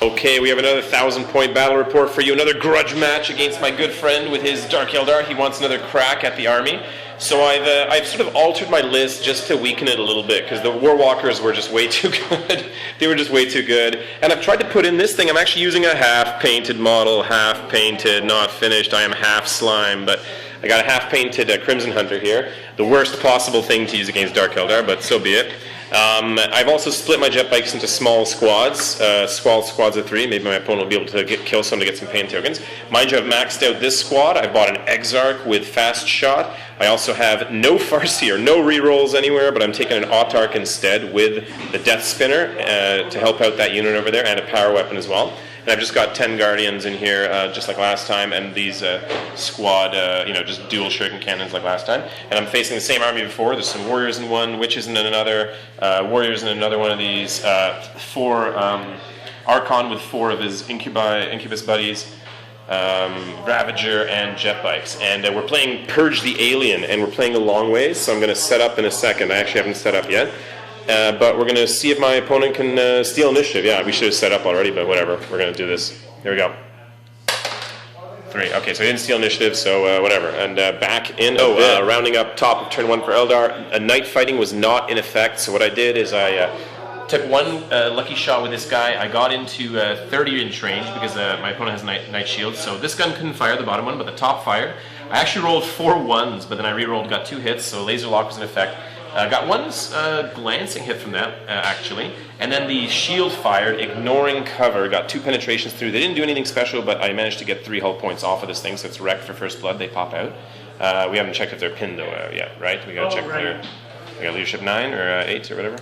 Okay, we have another 1,000-point battle report for you. Another grudge match against my good friend with his Dark Eldar. He wants another crack at the army. So I've sort of altered my list just to weaken it a little bit, because the Warwalkers were just way too good. They were just way too good. And I've tried to put in this thing. I'm actually using a half-painted model, half-painted, not finished. I am half slime, but I got a half-painted Crimson Hunter here. The worst possible thing to use against Dark Eldar, but so be it. I've also split my Jetbikes into small squads, squads of 3. Maybe my opponent will be able to kill some to get some pain tokens. Mind you, I've maxed out this squad. I bought an Exarch with fast shot. I also have no Farseer, no rerolls anywhere, but I'm taking an Autarch instead with the Death Spinner to help out that unit over there, and a power weapon as well. And I've just got 10 Guardians in here, just like last time, and these squad, just dual Shuriken cannons like last time. And I'm facing the same army before. There's some Warriors in one, Witches in another, Warriors in another one of these, 4 Archon with 4 of his Incubus buddies, Ravager, and Jetbikes. And we're playing Purge the Alien, and we're playing a long ways, so I'm going to set up in a second. I actually haven't set up yet. But we're going to see if my opponent can steal initiative. Yeah, we should have set up already, but whatever. We're going to do this. Here we go. 3. Okay, so he didn't steal initiative, so whatever. And back in, rounding up top of turn 1 for Eldar. Night fighting was not in effect, so what I did is I took one lucky shot with this guy. I got into 30-inch range because my opponent has night shield, so this gun couldn't fire the bottom one, but the top fired. I actually rolled 4 1s, but then I re-rolled, got 2 hits, so laser lock was in effect. Got one glancing hit from that, actually, and then the shield fired, ignoring cover, got 2 penetrations through. They didn't do anything special, but I managed to get 3 hull points off of this thing, so it's wrecked for first blood. They pop out. We haven't checked if they're pinned, though, yet, right? We gotta check if they're... We got leadership 9 or 8 or whatever?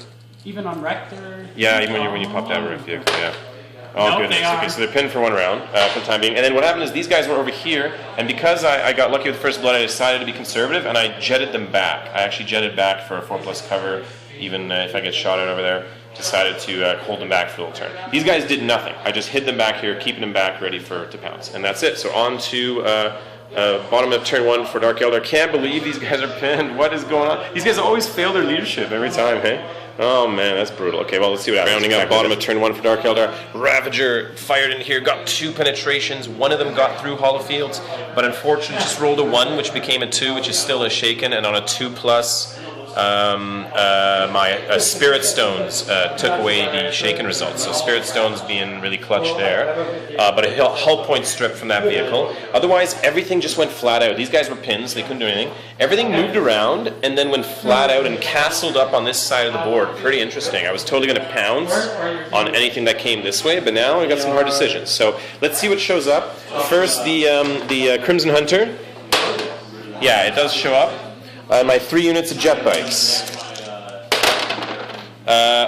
Even on wrecked, or... Yeah, even when you popped out of a vehicle, yeah. Oh, goodness. Okay, so they're pinned for 1 round for the time being. And then what happened is these guys were over here, and because I got lucky with first blood, I decided to be conservative, and I jetted them back. I actually jetted back for a 4+ cover, even if I get shot at over there. Decided to hold them back for a little turn. These guys did nothing. I just hid them back here, keeping them back ready to pounce. And that's it. So on to bottom of turn 1 for Dark Eldar. Can't believe these guys are pinned. What is going on? These guys always fail their leadership every time, hey? Oh man, that's brutal. Okay, well, let's see what happens. Rounding up bottom of turn 1 for Dark Eldar. Ravager fired in here, got 2 penetrations. One of them got through Hollow Fields, but unfortunately just rolled a 1, which became a 2, which is still a shaken, and on a 2+, my Spirit Stones took away the shaken results. So Spirit Stones being really clutch there, but a hull point strip from that vehicle. Otherwise, everything just went flat out. These guys were pins, they couldn't do anything. Everything moved around and then went flat out and castled up on this side of the board. Pretty interesting. I was totally going to pounce on anything that came this way, but now I got some hard decisions. So let's see what shows up. First, the Crimson Hunter. Yeah, it does show up. My 3 units of Jetbikes.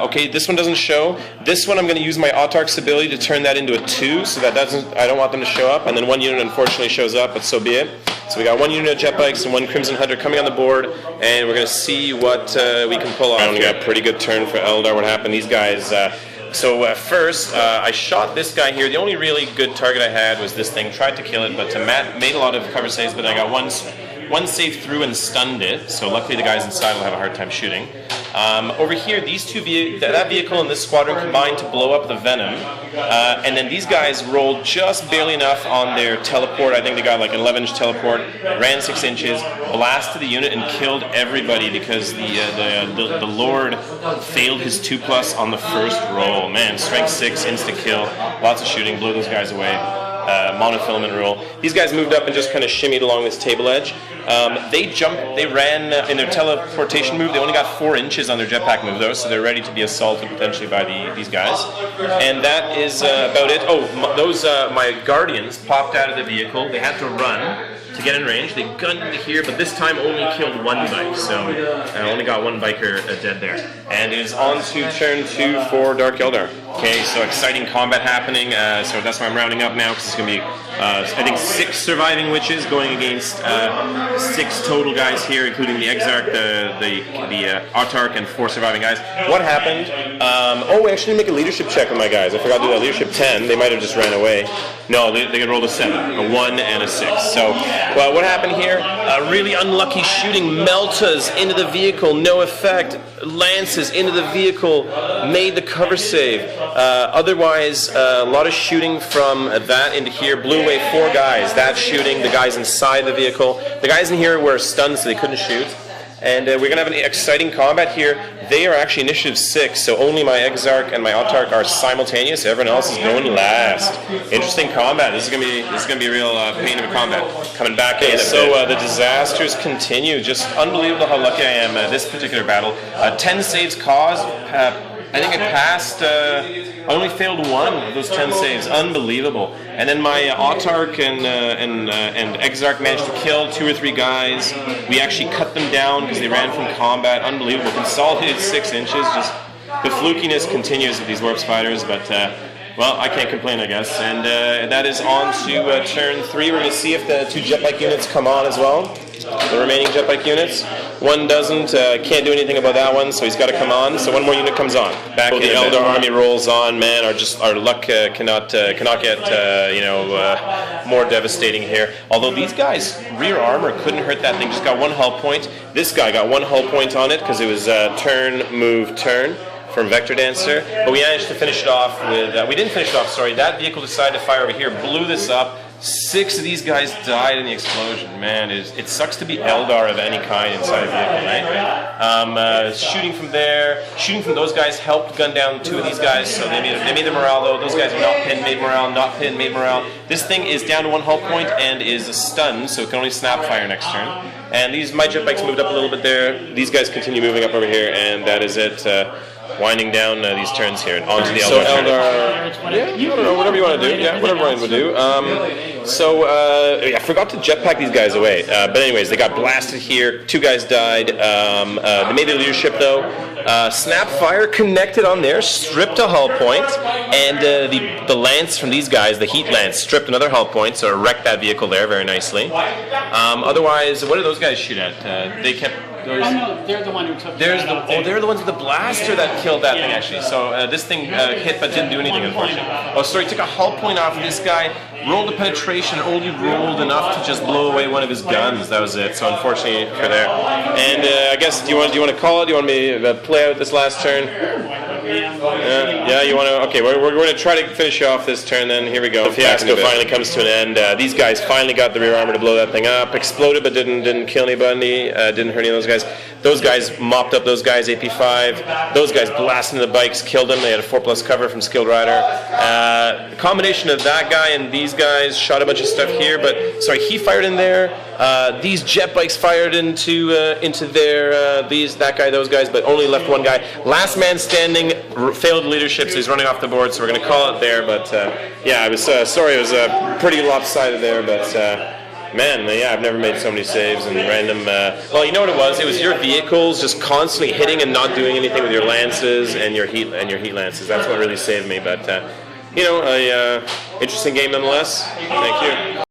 Okay, this one doesn't show. This one I'm going to use my Autarch's ability to turn that into a 2, so that I don't want them to show up. And then 1 unit unfortunately shows up, but so be it. So we got 1 unit of Jetbikes and 1 Crimson Hunter coming on the board, and we're going to see what we can pull off. We got a pretty good turn for Eldar. What happened? These guys... First, I shot this guy here. The only really good target I had was this thing. Tried to kill it, but Matt made a lot of cover saves, but I got one save through and stunned it, so luckily the guys inside will have a hard time shooting. Over here, these two that vehicle and this squadron combined to blow up the Venom, and then these guys rolled just barely enough on their teleport. I think they got like an 11-inch teleport, ran 6 inches, blasted the unit, and killed everybody because the Lord failed his 2+ on the first roll. Man, strength 6, insta-kill, lots of shooting, blew those guys away. Monofilament rule. These guys moved up and just kind of shimmied along this table edge. They ran in their teleportation move. They only got 4 inches on their jetpack move though, so they're ready to be assaulted potentially by these guys. And that is about it. Oh, my Guardians popped out of the vehicle. They had to run to get in range. They gunned into here, but this time only killed 1 bike, so I only got 1 biker dead there. And it is on to turn 2 for Dark Eldar. Okay, so exciting combat happening. So that's why I'm rounding up now, because it's going to be, I think, 6 surviving witches going against 6 total guys here, including the Exarch, the Autarch, and 4 surviving guys. What happened? I actually make a leadership check with my guys. I forgot to do that. Leadership 10. They might have just ran away. No, they rolled a 7, a 1, and a 6. So Well, what happened here? Really unlucky shooting. Meltas into the vehicle, no effect. Lances into the vehicle, made the cover save. Otherwise, a lot of shooting from that into here. Blew away 4 guys. That shooting, the guys inside the vehicle. The guys in here were stunned, so they couldn't shoot. And we're going to have an exciting combat here. They are actually initiative 6, so only my Exarch and my Autarch are simultaneous. Everyone else is going last. Interesting combat. This is going to be a real pain of a combat. Coming back in. So the disasters continue. Just unbelievable how lucky I am this particular battle. 10 saves caused. I think I passed. I only failed 1 of those 10 saves. Unbelievable. And then my Autarch and Exarch managed to kill 2 or 3 guys. We actually cut them down because they ran from combat. Unbelievable. Consolidated 6 inches. Just the flukiness continues with these warp spiders, but well, I can't complain, I guess. And that is on to turn 3. We're going to see if the 2 jetbike units come on as well. The remaining jetbike units. One doesn't, can't do anything about that one, so he's got to come on. So 1 more unit comes on. Back in the Eldar army rolls on. Man, our luck cannot get more devastating here. Although these guys, rear armor couldn't hurt that thing. Just got 1 hull point. This guy got 1 hull point on it because it was turn, move, turn from Vector Dancer. But we managed to finish it off with. We didn't finish it off. Sorry, that vehicle decided to fire over here, blew this up. 6 of these guys died in the explosion. Man, it sucks to be Eldar of any kind inside a vehicle, right? Shooting from there, shooting from those guys helped gun down 2 of these guys, so they made the morale though. Those guys are not pinned, made morale, not pinned, made morale. This thing is down to 1 hull point and is stunned, so it can only snap fire next turn. And my jetbikes moved up a little bit there. These guys continue moving up over here, and that is it. Winding down these turns here and onto the Eldar. So Eldar, yeah, I don't know, whatever you want to do. Yeah, whatever Ryan would do. I forgot to jetpack these guys away. But anyways, they got blasted here. 2 guys died. They made their leadership though. Snap fire connected on there, stripped a hull point, and the lance from these guys, the heat lance, stripped another hull point, so it wrecked that vehicle there very nicely. Otherwise, what did those guys shoot at? They kept. No, they're the one who took. They're the ones with the blaster that killed that thing actually. So this thing hit but didn't do anything, unfortunately. Oh, sorry, took a hull point off of this guy, rolled a penetration, only rolled enough to just blow away 1 of his guns. That was it. So unfortunately for there. And I guess do you want to call it? Do you want me to play out this last turn? Yeah, you want to? Okay, we're going to try to finish off this turn then. Here we go. The fiasco finally comes to an end. These guys finally got the rear armor to blow that thing up. Exploded but didn't kill anybody. Didn't hurt any of those guys. Those guys mopped up those guys, AP5. Those guys blasted into the bikes, killed them. They had a 4+ cover from Skilled Rider. The combination of that guy and these guys shot a bunch of stuff here, but sorry, he fired in there. These jet bikes fired into their that guy, those guys, but only left 1 guy. Last man standing, failed leadership, so he's running off the board. So we're going to call it there. But yeah, I was sorry, it was pretty lopsided there, but. Man, yeah, I've never made so many saves and random. Well, you know what it was? It was your vehicles just constantly hitting and not doing anything with your lances and your heat lances. That's what really saved me. But you know, interesting game nonetheless. Thank you.